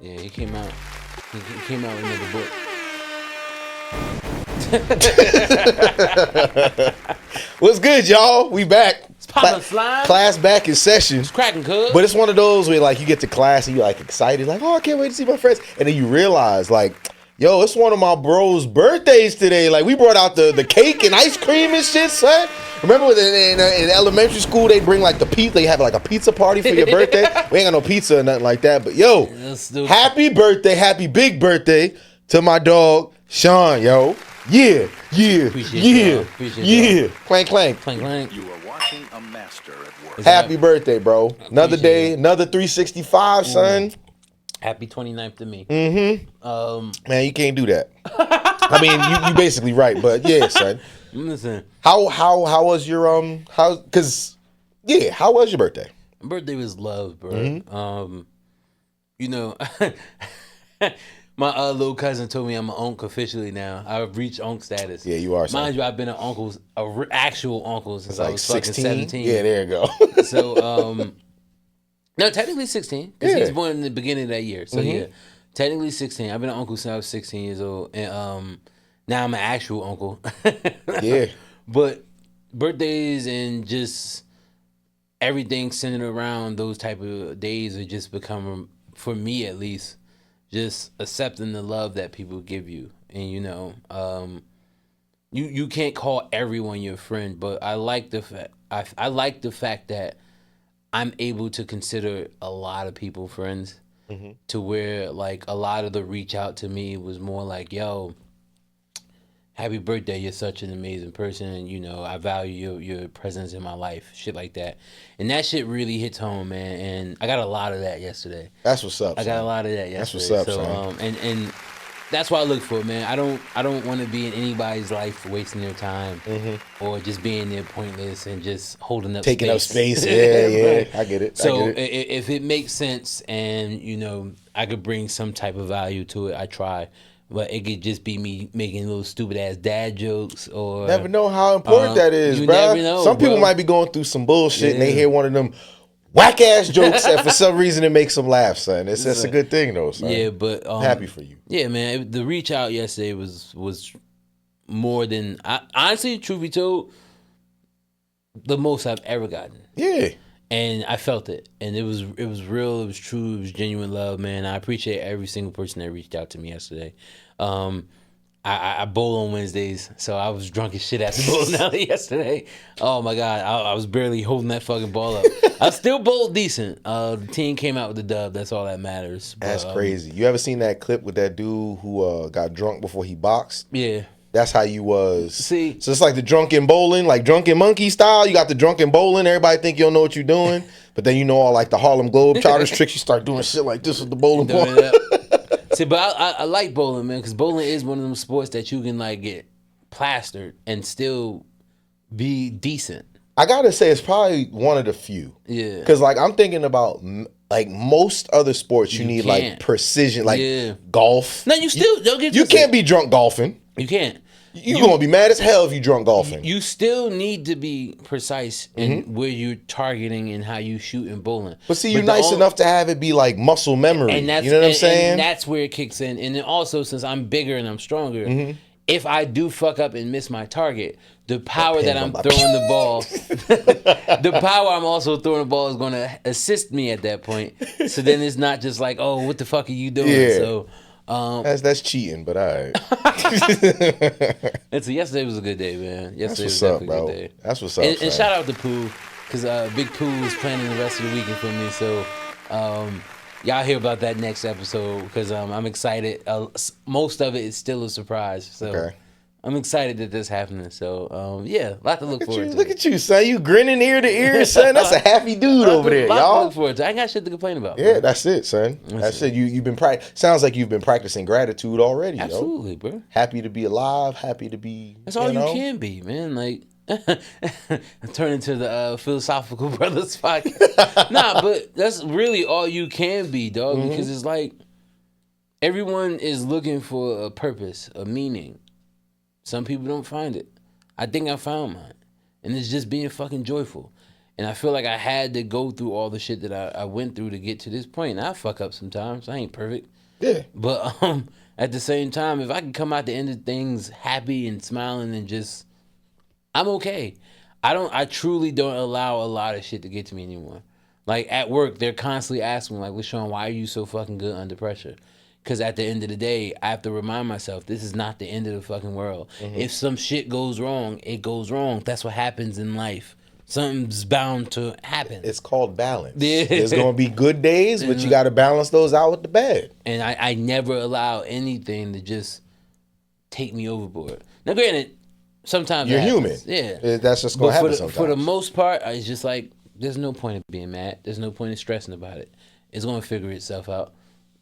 Yeah, he came out. He came out with another book. What's good, y'all? We back. It's poppin' slime. Class back in session. It's cracking, cuz. But it's one of those where like you get to class and you're like excited, like, oh, I can't wait to see my friends. And then you realize, like, yo, it's one of my bros' birthdays today. Like, we brought out the cake and ice cream and shit, son. Remember in elementary school, they bring like the pizza. They have like a pizza party for your birthday. We ain't got no pizza or nothing like that. But yo, happy birthday, happy big birthday to my dog Shawn, yo. Yeah. Clank, clank. Clank, clank. You are watching a master at work. Happy birthday, bro. Another day, another 365, son. Happy 29th to me. Mm-hmm. Man, you can't do that. I mean, you basically right, but yeah, son. Listen. How was your how was your birthday? My birthday was love, bro. Mm-hmm. You know, my little cousin told me I'm an unc officially now. I've reached unc status. Yeah, you are. Son. Mind you, I've been an actual uncle since I was 16? fucking 17. Yeah, there you go. So, no, technically 16 because he was born in the beginning of that year. So yeah, technically 16. I've been an uncle since I was 16 years old, and now I'm an actual uncle. Yeah. But birthdays and just everything centered around those type of days are just become, for me at least, just accepting the love that people give you. And you know, you can't call everyone your friend, but I like the fact I like the fact that I'm able to consider a lot of people friends, to where like a lot of the reach out to me was more like, yo, happy birthday, you're such an amazing person, and you know, I value your presence in my life, shit like that. And that shit really hits home, man, and I got a lot of that yesterday. That's what's up, I got a lot of that yesterday. That's what's up, so, son. And that's what I look for, man. I don't want to be in anybody's life wasting their time, or just being there pointless and just holding up Taking up space. space. Yeah, Right. I get it. So if it makes sense and, you know, I could bring some type of value to it, I try. But it could just be me making little stupid ass dad jokes, or Never know how important that is, you bro. never know, some people bro. might be going through some bullshit and they hear one of them whack ass jokes and for some reason it makes them laugh, son. That's a good thing though, son. Yeah, but I'm happy for you. Yeah, man. The reach out yesterday was more than honestly, truth be told, the most I've ever gotten. Yeah. And I felt it, and it was real, it was true, it was genuine love, man. I appreciate every single person that reached out to me yesterday. I bowl on Wednesdays, so I was drunk as shit after bowling alley yesterday. Oh my god, I was barely holding that fucking ball up. I still bowled decent. The team came out with the dub. That's all that matters. But, That's crazy. You ever seen that clip with that dude who got drunk before he boxed? Yeah. That's how you was. See, so it's like the drunken bowling, like drunken monkey style. You got the drunken bowling. Everybody think you don't know what you're doing, but then you know all like the Harlem Globetrotters tricks. You start doing shit like this with the bowling ball. See, but I like bowling, man, because bowling is one of them sports that you can like get plastered and still be decent. I gotta say, it's probably one of the few. Yeah. Because like I'm thinking about like most other sports, you need can't. like precision, like golf. No, you still don't get. You can't be drunk golfing. You can't. You're gonna be mad as hell if you drunk golfing. You still need to be precise in where you're targeting and how you shoot in bowling. But see, you're nice enough to have it be like muscle memory. And that's, you know what I'm saying? And that's where it kicks in. And then also, since I'm bigger and I'm stronger, if I do fuck up and miss my target, the power that I'm throwing the ball, the power I'm also throwing the ball is going to assist me at that point. So then it's not just like, oh, what the fuck are you doing? Yeah. So. That's cheating, but all right. Yesterday was a good day, man. That's what's up, bro. That's what's up. And shout out to Pooh, because Big Pooh is planning the rest of the weekend for me. So y'all hear about that next episode, because I'm excited. Most of it is still a surprise. So I'm excited that this happening. So yeah, a lot to look forward to. Look at you, son. You grinning ear to ear, son. That's a happy dude over there, y'all. To look forward to. I ain't got shit to complain about. Yeah, bro. that's it, son. That's it. You've been sounds like you've been practicing gratitude already. Absolutely, bro. Happy to be alive. Happy to be. That's all you can be, man. Like. Turn into the philosophical brothers podcast. Nah, but that's really all you can be, dog. Because it's like everyone is looking for a purpose, a meaning. Some people don't find it. I think I found mine, and it's just being fucking joyful. And I feel like I had to go through all the shit that I went through to get to this point. And I fuck up sometimes. I ain't perfect. Yeah. But at the same time, if I can come out the end of things happy and smiling and just, I'm okay. I truly don't allow a lot of shit to get to me anymore. Like at work, they're constantly asking me, like, "Wish Shawn, why are you so fucking good under pressure?" Because at the end of the day, I have to remind myself, this is not the end of the fucking world. If some shit goes wrong, it goes wrong. That's what happens in life. Something's bound to happen. It's called balance. Yeah. There's gonna be good days, but you got to balance those out with the bad. And I never allow anything to just take me overboard. Now, granted, sometimes You're that human. happens. Yeah, That's just gonna happen sometimes. For the most part, it's just like there's no point in being mad. There's no point in stressing about it. It's gonna figure itself out,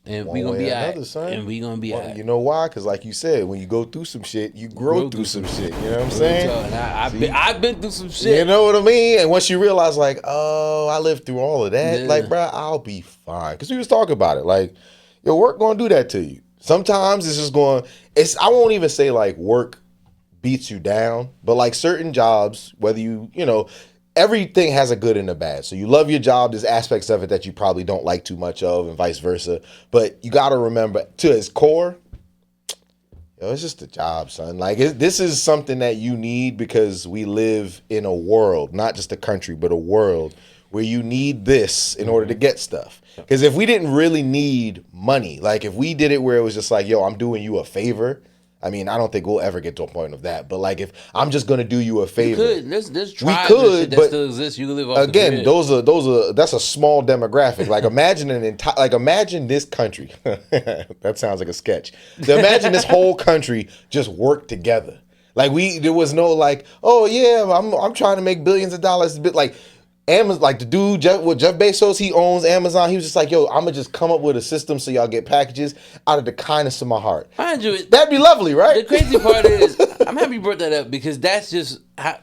and we gonna be alright. And we gonna be alright. You know why? Because like you said, when you go through some shit, you grow through some shit. You know what I'm saying? I've been through some shit. You know what I mean? And once you realize, like, oh, I lived through all of that, Yeah. like, bro, I'll be fine. Because we was talking about it. Like, your work gonna do that to you. Sometimes it's just going. I won't even say like work beats you down, but like certain jobs, whether everything has a good and a bad. So you love your job, there's aspects of it that you probably don't like too much of, and vice versa. But you got to remember, to its core, it's just a job, son. Like this is something that you need because we live in a world, not just a country, but a world where you need this in order to get stuff. Because if we didn't really need money, like if we did it where it was just like, yo, I'm doing you a favor. I mean, I don't think we'll ever get to a point of that. But like, if I'm just gonna do you a favor, you could. There's tribes and shit that still exist. You can live off again. the grid. Those are. That's a small demographic. Like, imagine imagine this country. That sounds like a sketch. Imagine this whole country just work together. Like there was no like, oh yeah, I'm trying to make billions of dollars. Like Amazon, like the dude Jeff Bezos, he owns Amazon. He was just like, yo, I'm gonna just come up with a system so y'all get packages out of the kindness of my heart. Mind you, that'd be lovely, right? The crazy part is, I'm happy you brought that up because that's just how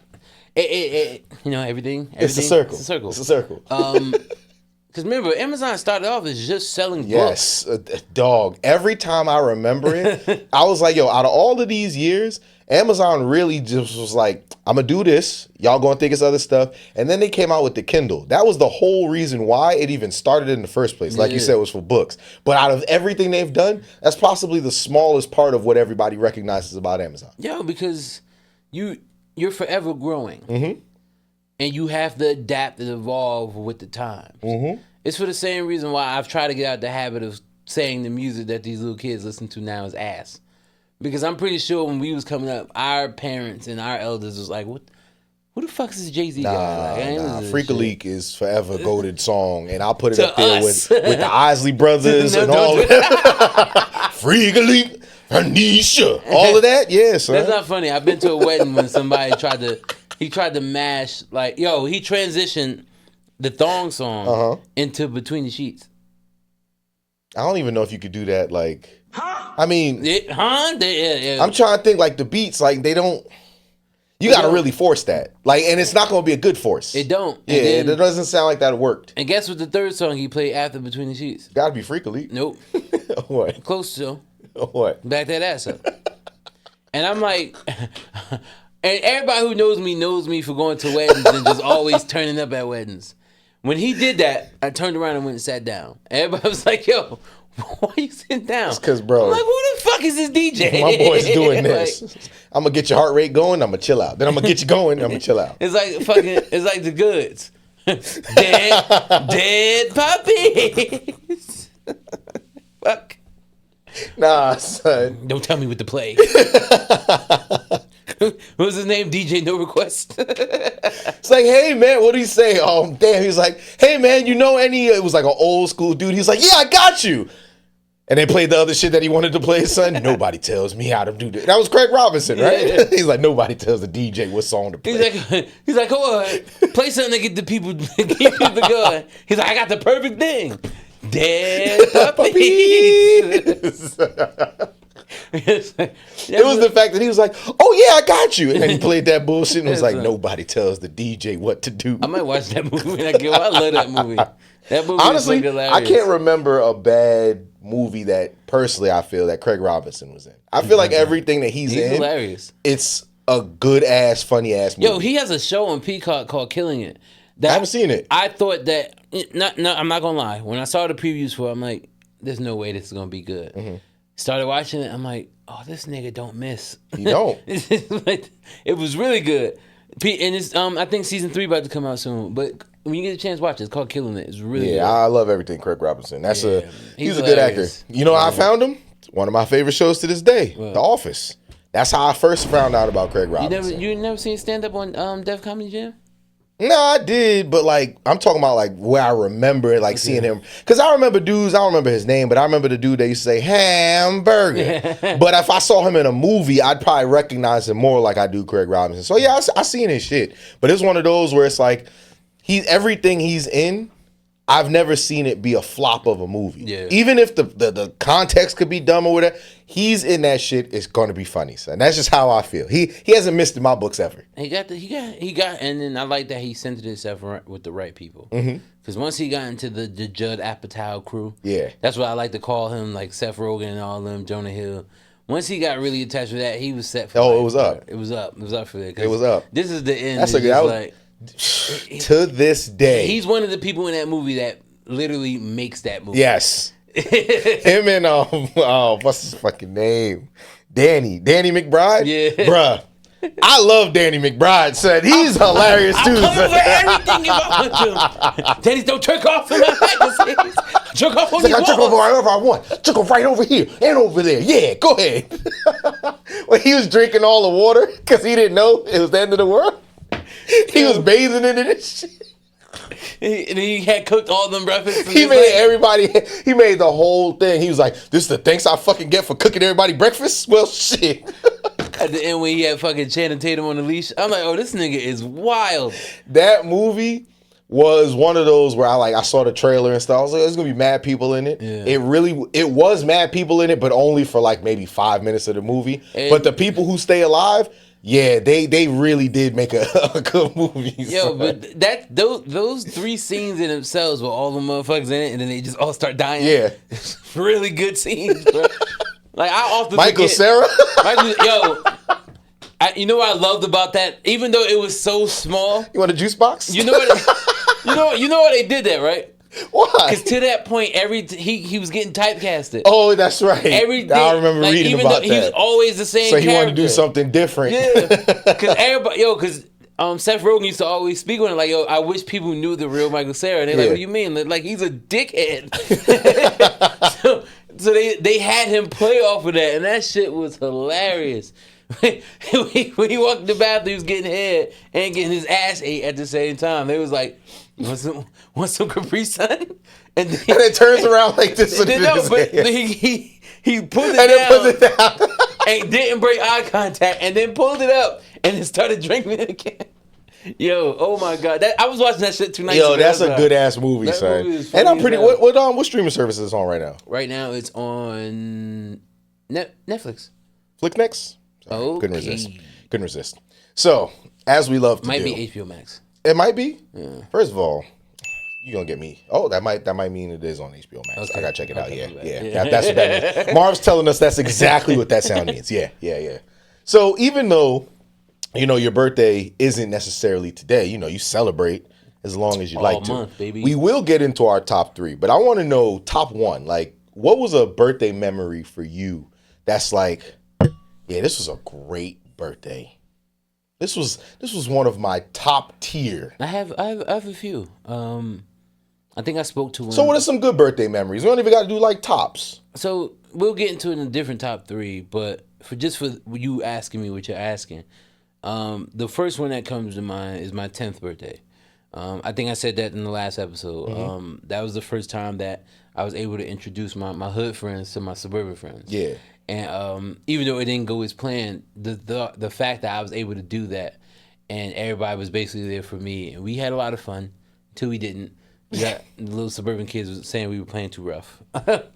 everything. It's a circle. It's a circle. It's a circle. Because remember, Amazon started off as just selling yes, books. Dog. Every time I remember it, I was like, yo, out of all of these years, Amazon really just was like, I'm going to do this. Y'all going to think it's other stuff. And then they came out with the Kindle. That was the whole reason why it even started in the first place. Like you said, it was for books. But out of everything they've done, that's possibly the smallest part of what everybody recognizes about Amazon. Yo, because you're forever growing. Mm-hmm. And you have to adapt and evolve with the times. Mm-hmm. It's for the same reason why I've tried to get out the habit of saying the music that these little kids listen to now is ass. Because I'm pretty sure when we was coming up, our parents and our elders was like, "What? Who the fuck is this Jay-Z guy?" Like, Freak a Leak is forever goated song, and I'll put it up there with the Isley Brothers and all that. Freak a Leak, Anisha, all of that. Yeah, son. That's not funny. I've been to a wedding when somebody tried to mash, like, he transitioned the thong song into Between the Sheets. I don't even know if you could do that, like... I mean, I'm trying to think, like, the beats, like, they don't... You got to really force that. Like, and it's not going to be a good force. It don't. Yeah, it doesn't sound like that worked. And guess what the third song he played after Between the Sheets? Got to be Freak a Leak. Nope. What? Close to. What? Back that ass up. And I'm like... And everybody who knows me for going to weddings and just always turning up at weddings. When he did that, I turned around and went and sat down. Everybody was like, yo... Why are you sitting down? It's because, bro. I'm like, who the fuck is this DJ? My boy's doing this. Like, I'm going to get your heart rate going. I'm going to chill out. Then I'm going to get you going. I'm going to chill out. It's like the goods. dead puppies. Fuck. Nah, son. Don't tell me what to play. What was his name? DJ No Request. It's like, hey, man, what did he say? Oh, damn. He was like, hey, man, you know any... It was like an old school dude. He's like, yeah, I got you. And they played the other shit that he wanted to play, son. Nobody tells me how to do that. That was Craig Robinson, right? Yeah. He's like, nobody tells the DJ what song to play. He's like, come on, play something to get the people going. He's like, I got the perfect thing. Dead puppies. It was the fact that he was like, oh yeah, I got you. And then he played that bullshit and was like, nobody tells the DJ what to do. I might watch that movie. I love that movie. That movie honestly, is hilarious. I can't remember a bad movie that personally I feel that Craig Robinson was in. I feel like everything that he's in, hilarious. It's a good ass, funny ass movie. Yo, he has a show on Peacock called Killing It. I haven't seen it. I thought that, I'm not gonna lie. When I saw the previews for it, I'm like, there's no way this is gonna be good. Started watching it, I'm like, oh, this nigga don't miss. He don't. It was really good. And it's I think season 3 about to come out soon. But when you get a chance, watch it. It's called Killing It. It's really good. I love everything Craig Robinson. He's a he's good actor. You know how I found him? One of my favorite shows to this day, The Office. That's how I first found out about Craig Robinson. You never seen stand up on Def Comedy Jam? No, I did, but like I'm talking about like where I remember it, like seeing him. Because I remember dudes, I don't remember his name, but I remember the dude that used to say hamburger. But if I saw him in a movie, I'd probably recognize him more like I do Craig Robinson. So yeah, I seen his shit. But it's one of those where it's like everything he's in, I've never seen it be a flop of a movie. Yeah. Even if the context could be dumb or whatever, he's in that shit. It's going to be funny, son. That's just how I feel. He hasn't missed in my books ever. He got, and then I like that he centered himself with the right people. Because once he got into the Judd Apatow crew, that's what I like to call him, like Seth Rogen and all them, Jonah Hill. Once he got really attached with that, he was set for life, it was up. It was up. It was up for that. It was up. This is the end. That's a good. To this day, he's one of the people in that movie that literally makes that movie. Yes. Him and what's his fucking name? Danny McBride? Yeah. Bruh. I love Danny McBride, son. He's hilarious too. I'll come over everything if I want to. Danny, don't jerk off in my magazines. Jerk off on these walls. I jerk over wherever I want. Jerk off right over here and over there. Yeah, go ahead. When he was drinking all the water because he didn't know it was the end of the world. He was bathing in it and shit. And he had cooked all them breakfasts. He made the whole thing. He was like, this is the thanks I fucking get for cooking everybody breakfast? Well, shit. At the end when he had fucking Channing Tatum on the leash, I'm like, oh, this nigga is wild. That movie was one of those where I saw the trailer and stuff. I was like, there's going to be mad people in it. Yeah. It was mad people in it, but only for like maybe 5 minutes of the movie. But the people who stay alive, yeah, they really did make a good movie. Yo, but those 3 scenes in themselves with all the motherfuckers in it, and then they just all start dying. Yeah, really good scenes, bro. Like I often Michael Cera. You know what I loved about that? Even though it was so small, you want a juice box? You know what they did that, right? Why? Because to that point, he was getting typecasted. Oh, that's right. Everything. I remember reading about that. He was always the same. So he wanted to do something different. Yeah, because Seth Rogen used to always speak on it like, yo, I wish people knew the real Michael Cera. And they're like, what do you mean? Like he's a dickhead. So they had him play off of that, and that shit was hilarious. When he walked in the bathroom, he was getting head and getting his ass ate at the same time. They was like, want some Capri Sun? And it turns around like this. He pulled it down and didn't break eye contact, and then pulled it up and then started drinking it again. Yo, oh my god! I was watching that shit 2 nights ago. Yo, that's a good ass movie, son. And I'm pretty. What streaming service is it on right now? Right now, it's on Netflix. Flicknex. Okay. Couldn't resist. So, as we love to might do, be HBO Max. It might be. Yeah. First of all, you're gonna get me. Oh, that might mean it is on HBO Max. Okay. I gotta check it out. Yeah. That's what that means. Marv's telling us that's exactly what that sound means. Yeah. So even though, your birthday isn't necessarily today, you celebrate as long as you like to. Month, baby. We will get into our top 3, but I want to know top 1. Like, what was a birthday memory for you that's like, yeah, this was a great birthday. This was one of my top tier. I have a few. I think I spoke to one. So what are some good birthday memories? We don't even got to do like tops. So we'll get into it in a different top 3, but for you asking me what you're asking, the first one that comes to mind is my 10th birthday. I think I said that in the last episode. Mm-hmm. That was the first time that I was able to introduce my hood friends to my suburban friends. Yeah. And even though it didn't go as planned, the fact that I was able to do that and everybody was basically there for me, and we had a lot of fun until we didn't. We got the little suburban kids was saying we were playing too rough, but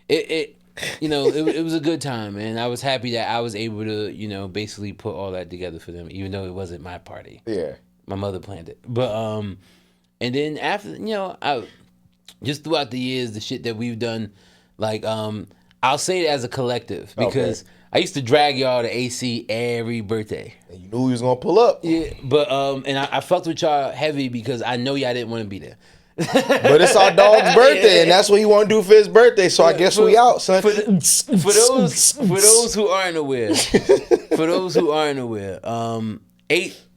it was a good time, and I was happy that I was able to basically put all that together for them, even though it wasn't my party. Yeah, my mother planned it, but and then after I just throughout the years, the shit that we've done, like I'll say it as a collective because I used to drag y'all to AC every birthday. And you knew he was gonna pull up. Yeah, but and I fucked with y'all heavy because I know y'all didn't want to be there. But it's our dog's birthday, and that's what he want to do for his birthday. So I guess we out, son. For those who aren't aware,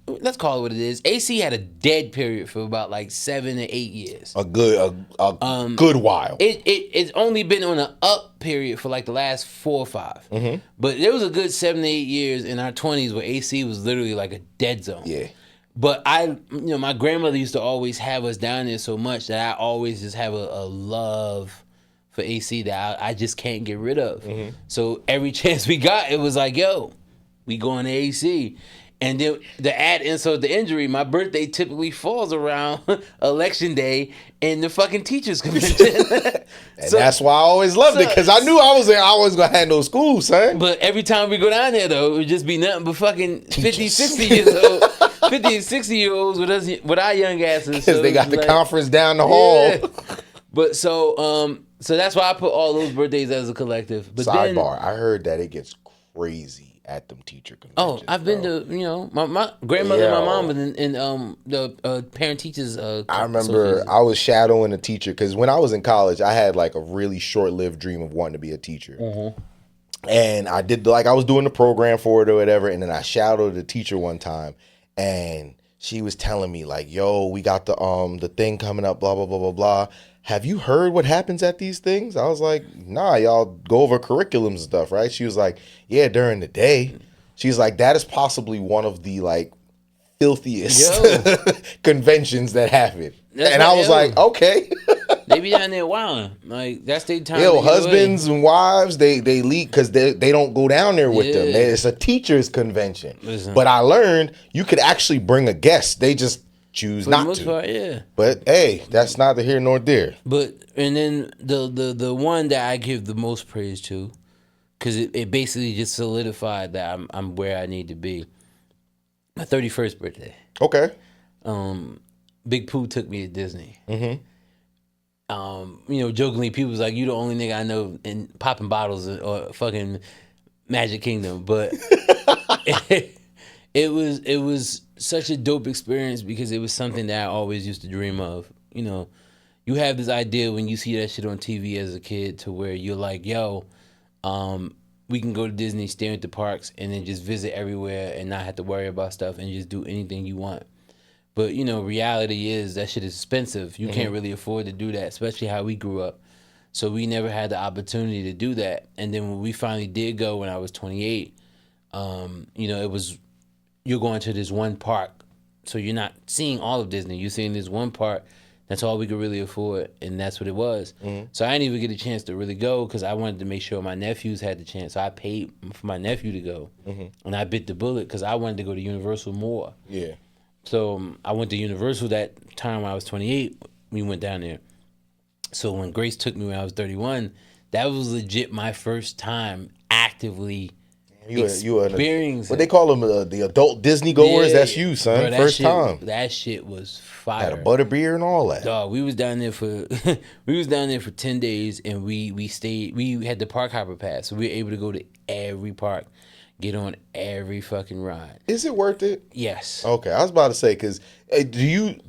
let's call it what it is. AC had a dead period for about like 7 to 8 years. A good while. It's only been on an up period for like the last 4 or 5. Mm-hmm. But there was a good 7 to 8 years in our 20s where AC was literally like a dead zone. Yeah. But my grandmother used to always have us down there so much that I always just have a love for AC that I just can't get rid of. Mm-hmm. So every chance we got, it was like, yo, we going to AC. And then to add insult to injury, my birthday typically falls around election day and the fucking teachers convention. And that's why I always loved it, because I knew I was there. I was going to handle school, son. But every time we go down there, though, it would just be nothing but fucking 50, 60 years old. 50 and 60-year-olds with our young asses. Because they got the conference down the hall. Yeah. But so that's why I put all those birthdays as a collective. But Sidebar, I heard that it gets crazy at them teacher conventions. Oh, I've been to, my grandmother and my mom in the parent teachers. I remember I was shadowing a teacher, because when I was in college, I had like a really short-lived dream of wanting to be a teacher. Mm-hmm. And I did, like, I was doing the program for it or whatever, and then I shadowed a teacher one time, and she was telling me like, yo, we got the thing coming up, blah, blah, blah, blah, blah. Have you heard what happens at these things? I was like, nah, y'all go over curriculums and stuff, right? She was like, yeah, during the day. She's like, that is possibly one of the like filthiest conventions that happen. And I was like, okay. They be down there wilding. Like, that's their time. Yo, husbands and wives, they leave because they don't go down there with them. It's a teachers convention. Listen. But I learned you could actually bring a guest. They just choose not to. Part, yeah. But hey, that's neither here nor there. But and then the one that I give the most praise to, because it basically just solidified that I'm where I need to be. My 31st birthday. Okay. Big Pooh took me to Disney. Mm-hmm. Jokingly, people was like, "You the only nigga I know in popping bottles or fucking Magic Kingdom," but it was such a dope experience because it was something that I always used to dream of. You have this idea when you see that shit on TV as a kid to where you're like, yo, we can go to Disney, stay at the parks, and then just visit everywhere and not have to worry about stuff and just do anything you want. But, reality is that shit is expensive. You can't really afford to do that, especially how we grew up. So we never had the opportunity to do that. And then when we finally did go when I was 28, it was, you're going to this one park. So you're not seeing all of Disney. You're seeing this one park. That's all we could really afford, and that's what it was. Mm-hmm. So I didn't even get a chance to really go because I wanted to make sure my nephews had the chance. So I paid for my nephew to go, and I bit the bullet because I wanted to go to Universal more. Yeah. So I went to Universal that time when I was 28. We went down there. So when Grace took me when I was 31, that was legit my first time actively experiencing. What they call them, the adult Disney goers. Yeah, that's you, son. Bro, first time. That shit was fire. Had a butterbeer and all that. Dog, we was down there for 10 days, and we stayed. We had the park hopper pass, so we were able to go to every park. Get on every fucking ride. Is it worth it? Yes. Okay, I was about to say, because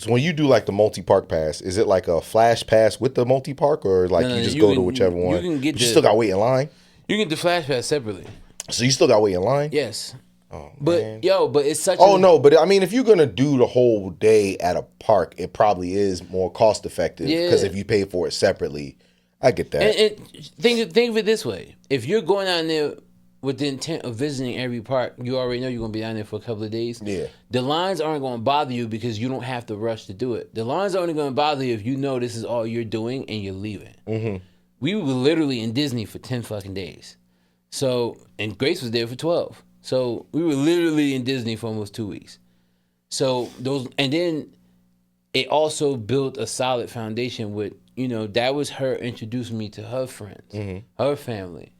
when you do like the multi-park pass, is it like a flash pass with the multi-park, or like you just go to whichever one? You still got to wait in line? You can get the flash pass separately. So you still got to wait in line? Yes. Oh, but man. But it's such no, but I mean, if you're going to do the whole day at a park, it probably is more cost effective, because if you pay for it separately, I get that. And think of it this way. If you're going down there with the intent of visiting every park, you already know you're going to be down there for a couple of days. Yeah. The lines aren't going to bother you because you don't have to rush to do it. The lines are only going to bother you if you know this is all you're doing and you're leaving. Mm-hmm. We were literally in Disney for 10 fucking days. So, and Grace was there for 12. So we were literally in Disney for almost 2 weeks. So and then it also built a solid foundation with, that was her introducing me to her friends, her family.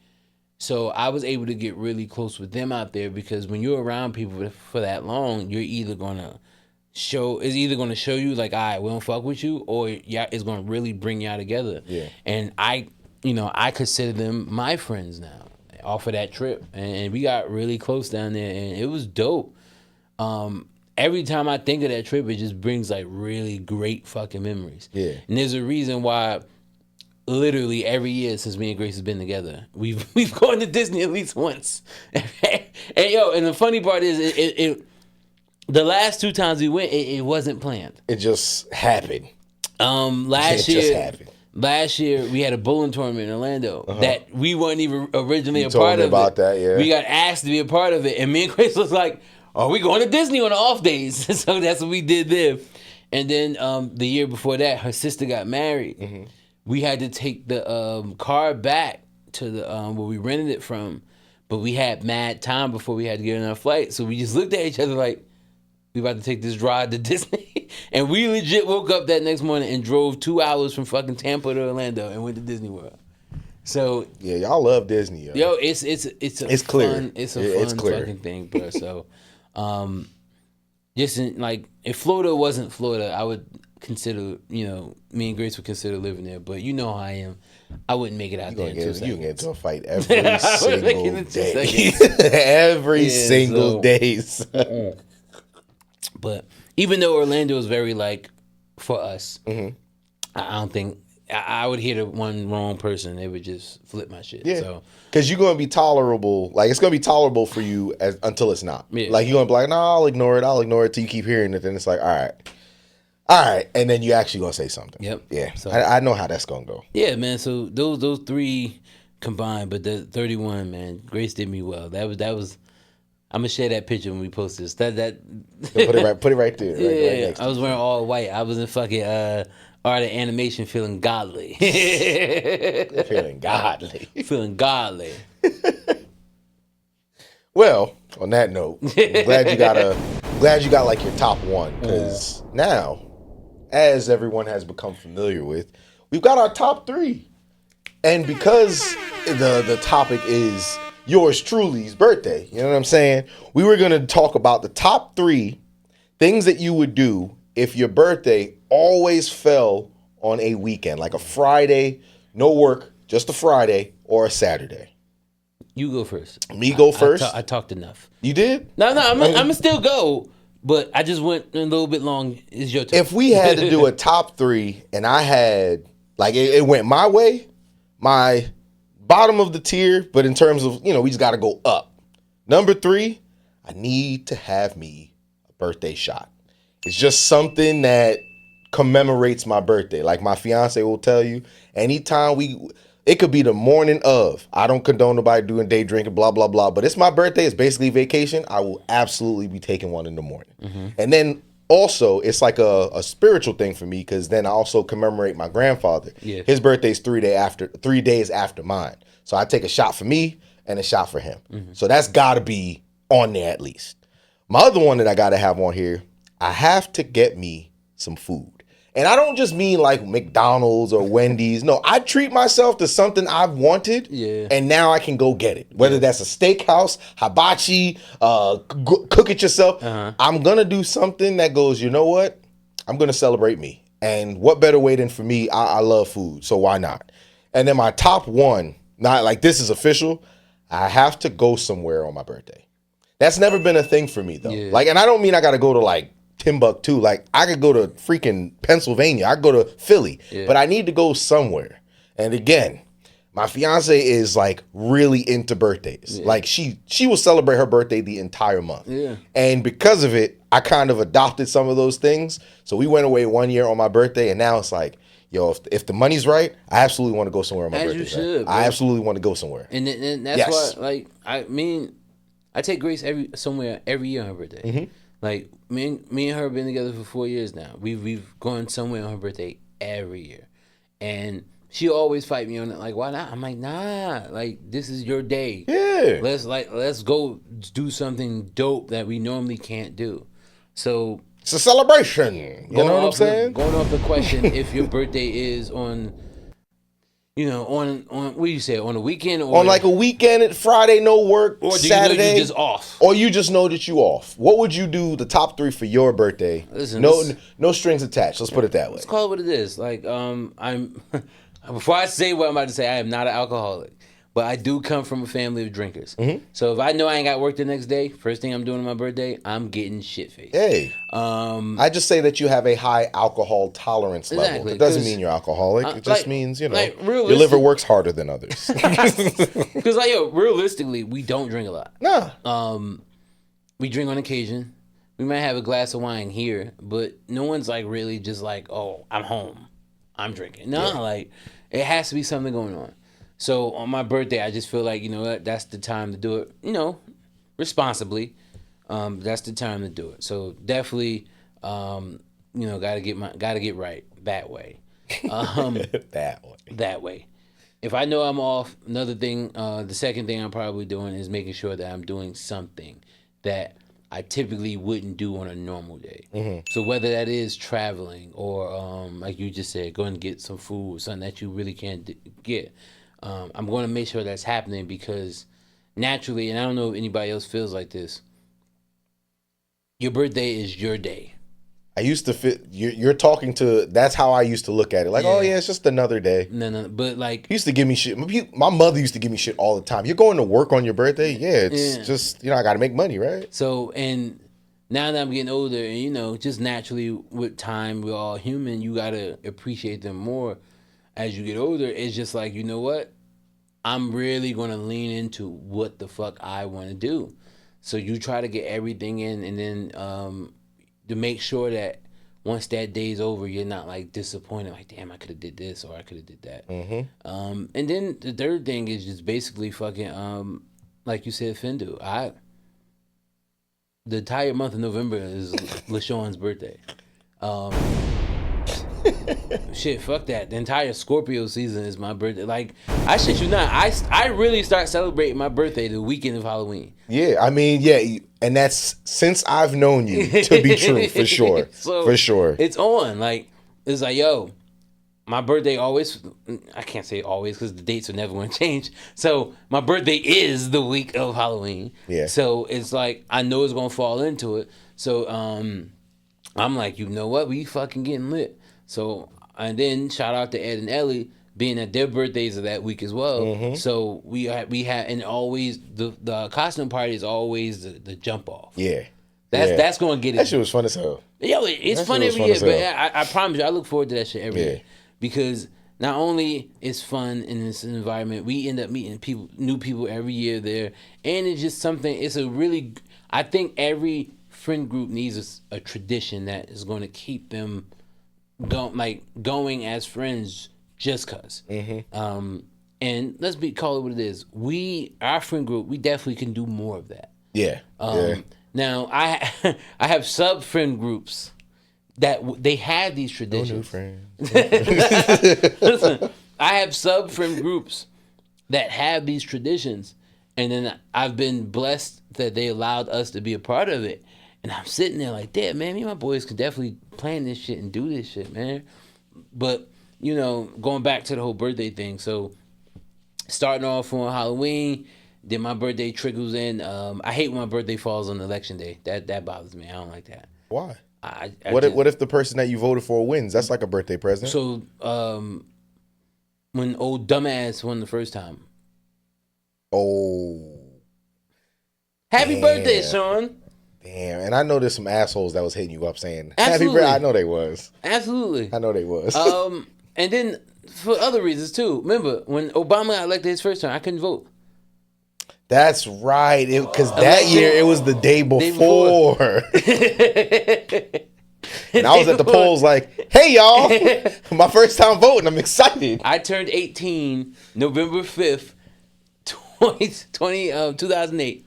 So I was able to get really close with them out there, because when you're around people for that long, you're either gonna show you like, all right, we don't fuck with you, or it's gonna really bring y'all together. Yeah. And I consider them my friends now off of that trip, and we got really close down there, and it was dope. every time I think of that trip, it just brings like really great fucking memories. Yeah. And there's a reason why literally every year since me and Grace has been together, we've gone to Disney at least once. And the funny part is it the last 2 times we went, it wasn't planned. It just happened. Last It just year happened. Last year we had a bowling tournament in Orlando that we weren't even originally You a told part me of. about that, yeah. We got asked to be a part of it, and me and Grace was like, "Are we going to Disney on the off days?" So that's what we did there. And then the year before that, her sister got married. We had to take the car back to the where we rented it from, but we had mad time before we had to get on our flight. So we just looked at each other like, we about to take this drive to Disney. And we legit woke up that next morning and drove 2 hours from fucking Tampa to Orlando and went to Disney World. So yeah, y'all love Disney, yo. it's clear. Fun, it's a fun fucking thing, bro. So just like if Florida wasn't Florida, I would consider, me and Grace would consider living there. But you know how I am. I wouldn't make it out there in 2 seconds. You can get into a fight every single day. Every Yeah, single day. But even though Orlando is very like for us, I don't think I would hit one wrong person. It would just flip my shit. Yeah, So because you're gonna be tolerable. Like it's gonna be tolerable for you until it's not. Yeah. Like you're gonna be like, no, I'll ignore it till you keep hearing it. Then it's like, all right, and then you actually gonna say something. Yep. Yeah. So, I know how that's gonna go. yeah, man. So those 3 combined, but the 31, man, Grace did me well. That was. I'm gonna share that picture when we post this. That Put it right there. Right next I was wearing all white. I was in fucking art of animation, feeling godly. Feeling godly. Feeling godly. Well, on that note, I'm glad you got like your top 1 because now, as everyone has become familiar with, we've got our top 3, and because the topic is yours truly's birthday, you know what I'm saying? We were gonna talk about the top 3 things that you would do if your birthday always fell on a weekend, like a Friday, no work, just a Friday, or a Saturday. You go first. Me go first? I talked enough. You did? No, I'm gonna still go, but I just went a little bit long. It's your turn. If we had to do a top 3 and I had, like, it went my way, my bottom of the tier, but in terms of, we just got to go up. Number 3, I need to have me a birthday shot. It's just something that commemorates my birthday. Like my fiance will tell you, anytime it could be the morning of. I don't condone nobody doing day drinking, blah, blah, blah. But it's my birthday. It's basically vacation. I will absolutely be taking one in the morning. And then also, it's like a spiritual thing for me because then I also commemorate my grandfather. Yeah. His birthday's 3 days after mine. So I take a shot for me and a shot for him. So that's got to be on there at least. My other one that I got to have on here, I have to get me some food. And I don't just mean like McDonald's or Wendy's. No, I treat myself to something I've wanted, and now I can go get it. Whether that's a steakhouse, hibachi, cook it yourself. I'm going to do something that goes, you know what? I'm going to celebrate me. And what better way than for me? I love food, so why not? And then my top 1, not like this is official, I have to go somewhere on my birthday. That's never been a thing for me, though. Yeah. Like, and I don't mean I got to go to like Timbuktu. Like I could go to freaking Pennsylvania. I could go to Philly, but I need to go somewhere. And again, my fiance is like really into birthdays. Like she will celebrate her birthday the entire month. And because of it, I kind of adopted some of those things. So we went away 1 year on my birthday, and now it's like, yo, if the money's right, I absolutely want to go somewhere on my As birthday. you should, I absolutely want to go somewhere. And that's why, like, I take Grace somewhere every year on her birthday. Like me and her have been together for 4 years now. We've gone somewhere on her birthday every year, and she always fight me on it. Like, why not? I'm like, nah. Like, this is your day. Yeah. Let's go do something dope that we normally can't do. So it's a celebration. You know what I'm saying? Going off the question, if your birthday is on, on what do you say, on a weekend or on like a weekend, Friday, no work, or Saturday, you just off, or you just know that you off. What would you do? The top 3 for your birthday? Listen, no strings attached. Let's put it that way. Let's call it what it is. Like, I'm before I say what I'm about to say, I am not an alcoholic, But I do come from a family of drinkers. So if I know I ain't got work the next day, first thing I'm doing on my birthday, I'm getting shit-faced. Hey. I just say that you have a high alcohol tolerance level. Exactly, It doesn't 'cause, mean you're alcoholic. It just like- means, you know, like, your liver works harder than others. Because, like, yo, realistically, we don't drink a lot. Nah. We drink on occasion. We might have a glass of wine here, but no one's, like, really just like, oh, I'm home, I'm drinking. No, like, it has to be something going on. So on my birthday, I just feel like, you know what, that's the time to do it, you know, responsibly. That's the time to do it. So definitely, you know, gotta get right that way. That way. If I know I'm off, another thing, the second thing I'm probably doing is making sure that I'm doing something that I typically wouldn't do on a normal day. So whether that is traveling or, like you just said, going to get some food, something that you really can't get, I'm going to make sure that's happening because naturally, and I don't know if anybody else feels like this, your birthday is your day. I used to fit. You're talking to. That's how I used to look at it. Like, oh yeah, it's just another day. No, but like, He used to give me shit. My mother used to give me shit all the time. You're going to work on your birthday? Yeah, it's just, you know, I got to make money, right? So, and now that I'm getting older, and you know, just naturally with time, we're all human. You gotta appreciate them more as you get older. It's just like, you know what? I'm really gonna lean into what the fuck I want to do. So you try to get everything in, and then to make sure that once that day's over, you're not like disappointed. Like, damn, I could have did this or I could have did that. And then the third thing is just basically fucking like you said, Findu. The entire month of November is LaShawn's birthday. Shit, fuck that. The entire Scorpio season is my birthday. Like, I shit you not. I really start celebrating my birthday the weekend of Halloween. Yeah, I mean, yeah, and that's since I've known you to be true, for sure. So, for sure. It's on. Like, it's like, yo, my birthday always, I can't say always because the dates are never going to change. So my birthday is the week of Halloween. Yeah. So it's like, I know it's going to fall into it. So I'm like, you know what? We fucking getting lit. So, and then shout out to Ed and Ellie, being that their birthdays are that week as well. So we have, and always, the costume party is always the jump off. Yeah. That's going to get it. That shit was fun as hell. Yo, it's That fun shit was every fun year, as but I promise you, I look forward to that shit every Yeah. year. Because not only is fun in this environment, we end up meeting new people every year there. And it's just something, I think every friend group needs a tradition that is going to keep them going as friends just cause. And let's call it what it is. Our friend group, we definitely can do more of that. Yeah. Now, I have sub friend groups that they have these traditions. No new friends. Listen, I have sub friend groups that have these traditions, and then I've been blessed that they allowed us to be a part of it. And I'm sitting there like, damn, man, me and my boys could definitely plan this shit and do this shit, man. But, you know, going back to the whole birthday thing, so starting off on Halloween, then my birthday trickles in. I hate when my birthday falls on election day. That bothers me. I don't like that. Why? What if the person that you voted for wins? That's like a birthday present. So, when old dumbass won the first time. Oh. Happy birthday, Shawn. Damn. And I know there's some assholes that was hitting you up saying, Absolutely. happy birthday. I know they was. Absolutely. I know they was. And then for other reasons too. Remember, when Obama got elected his first time, I couldn't vote. That's right. Because that year, it was the day before. And I was at the polls like, hey, y'all, my first time voting. I'm excited. I turned 18 November 5th, 2008.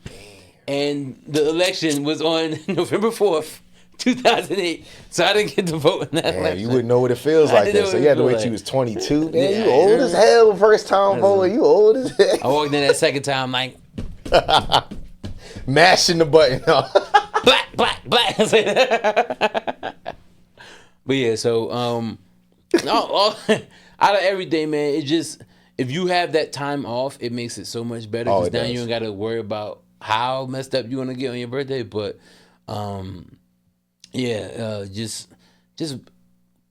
And the election was on November 4th, 2008. So I didn't get to vote in that election. You wouldn't know what it feels like that. So you had to wait till you was 22. Man, you old as hell first time voter. You old as hell. I walked in that second time like... mashing the button. Black. But yeah, so out of everything, man, it just, if you have that time off, it makes it so much better. Because now you don't got to worry about how messed up you want to get on your birthday. But just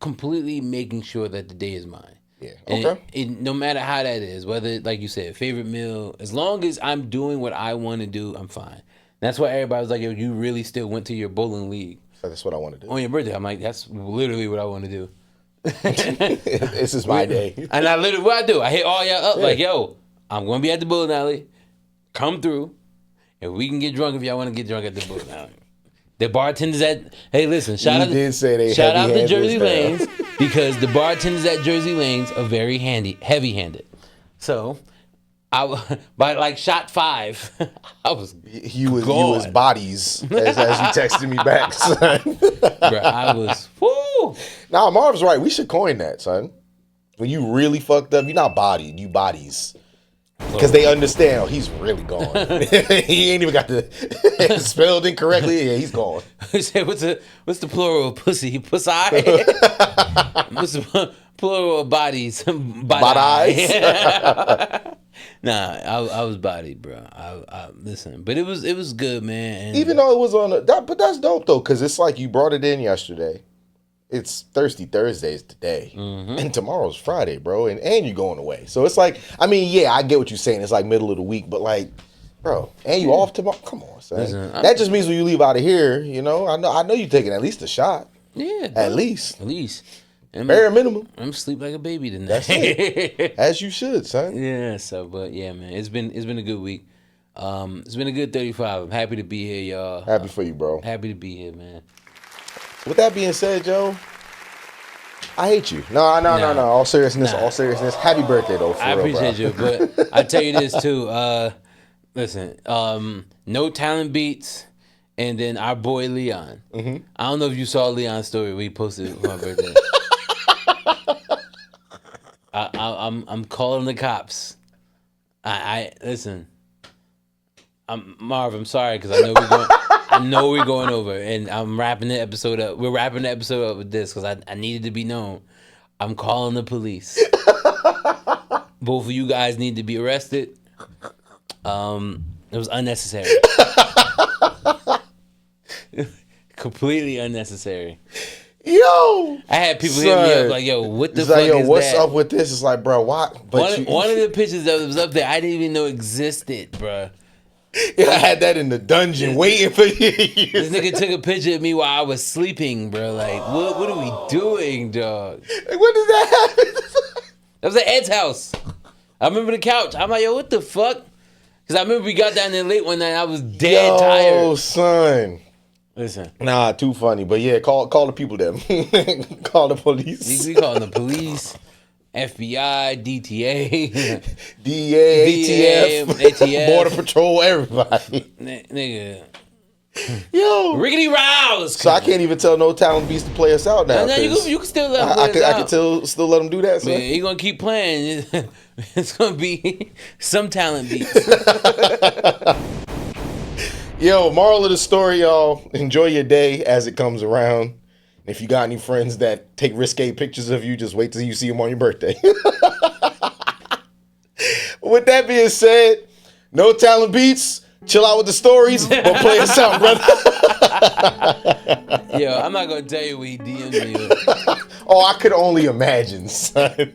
completely making sure that the day is mine. Yeah. And Okay. no matter how that is, whether, like you said, favorite meal, as long as I'm doing what I want to do, I'm fine. That's why everybody was like, yo, you really still went to your bowling league So that's what I want to do. on your birthday. I'm like, that's literally what I want to do. This is my day. And I literally, what I do, I hit all y'all up like, yo, I'm going to be at the bowling alley. Come through. And we can get drunk if y'all want to get drunk at the bowling alley. The bartenders hey, listen, shout out to Jersey Lanes because the bartenders at Jersey Lanes are very heavy-handed. So, by like shot 5, I was you was bodies as you texted me back, son. Bro, I was woo. Nah, Marv's right. We should coin that, son. When you really fucked up, you're not bodied, you bodies. Because they understand, oh, he's really gone. He ain't even got the spelled incorrectly. Yeah, he's gone. What's the plural of pussy? Pussy? What's the plural of bodies? Bodies. Nah, I was bodied, bro. I listen, but it was good, man. And even though it was but that's dope though, because it's like you brought it in yesterday. It's Thirsty Thursdays today, and tomorrow's Friday, bro, and you're going away. So it's like, I mean, yeah, I get what you're saying. It's like middle of the week, but like, bro, and you off tomorrow? Come on, son. Listen, that just means when you leave out of here, you know, I know you're taking at least a shot. Yeah, bro. At least. Bare minimum. I'm sleep like a baby tonight. That's it. As you should, son. Yeah. So, but yeah, man, it's been a good week. It's been a good 35. I'm happy to be here, y'all. Happy for you, bro. Happy to be here, man. With that being said, Joe, I hate you. No. All seriousness. Happy birthday, though. I appreciate you, but I tell you this too. Listen, no talent beats, and then our boy Leon. I don't know if you saw Leon's story we posted for my birthday. I'm calling the cops. I listen. Marv, I'm sorry because I know we're going over, and I'm wrapping the episode up. We're wrapping the episode up with this because I needed to be known. I'm calling the police. Both of you guys need to be arrested. It was unnecessary. Completely unnecessary. Yo, I had people hit me up like, "Yo, what the fuck is what's that?" up with this? It's like, bro, why? But one of the pictures that was up there, I didn't even know existed, bro. Yeah, I had that in the dungeon waiting for you. This nigga took a picture of me while I was sleeping, bro. Like, what are we doing, dog? Like, when did that happen? That was at Ed's house. I remember the couch. I'm like, yo, what the fuck? Because I remember we got down there late one night. I was dead tired. Oh, son. Listen. Nah, too funny. But yeah, call the people then. Call the police. We calling the police, FBI, DTA, DEA, ATF, Border Patrol, everybody. Nigga. Yo. Rickety Rouse. So I can't even tell no talent beast to play us out now. No, you can still let him play us I out. can still let him do that, son. Man, you're going to keep playing. It's going to be some talent beats. Yo, moral of the story, y'all. Enjoy your day as it comes around. And if you got any friends that take risque pictures of you, just wait till you see them on your birthday. With that being said, no talent beats. Chill out with the stories, but play us out, brother. Yo, I'm not going to tell you what he DM'd me. Oh, I could only imagine, son.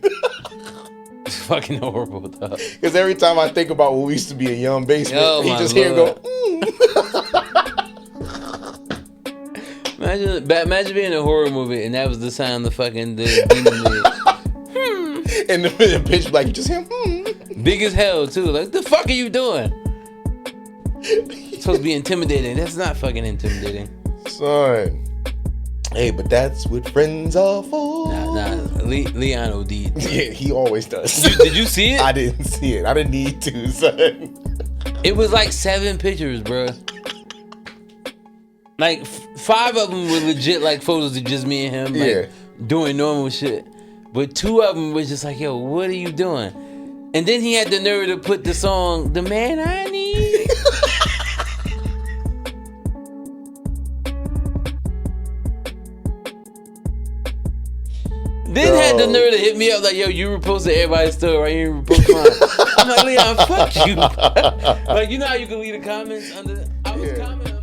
It's fucking horrible, though. Because every time I think about when we used to be a young basement, Oh, he my just hear Lord. go, Imagine being in a horror movie and that was the sound the fucking demon made. and the pitch black, you just hear, Big as hell, too. Like, the fuck are you doing? It's supposed to be intimidating. That's not fucking intimidating. Son. Hey, but that's what friends are for. Nah. Leon OD'd. Yeah, he always does. Did you see it? I didn't see it. I didn't need to, son. It was like 7 pictures, bro. Like 5 of them were legit, like photos of just me and him, like doing normal shit. But 2 of them was just like, yo, what are you doing? And then he had the nerve to put the song, "The Man I Need." Then had the nerve to hit me up like, yo, you reposted everybody's story, right? You reposted mine. I'm like, Leon, fuck you. Like, you know how you can leave the comments under? I was commenting.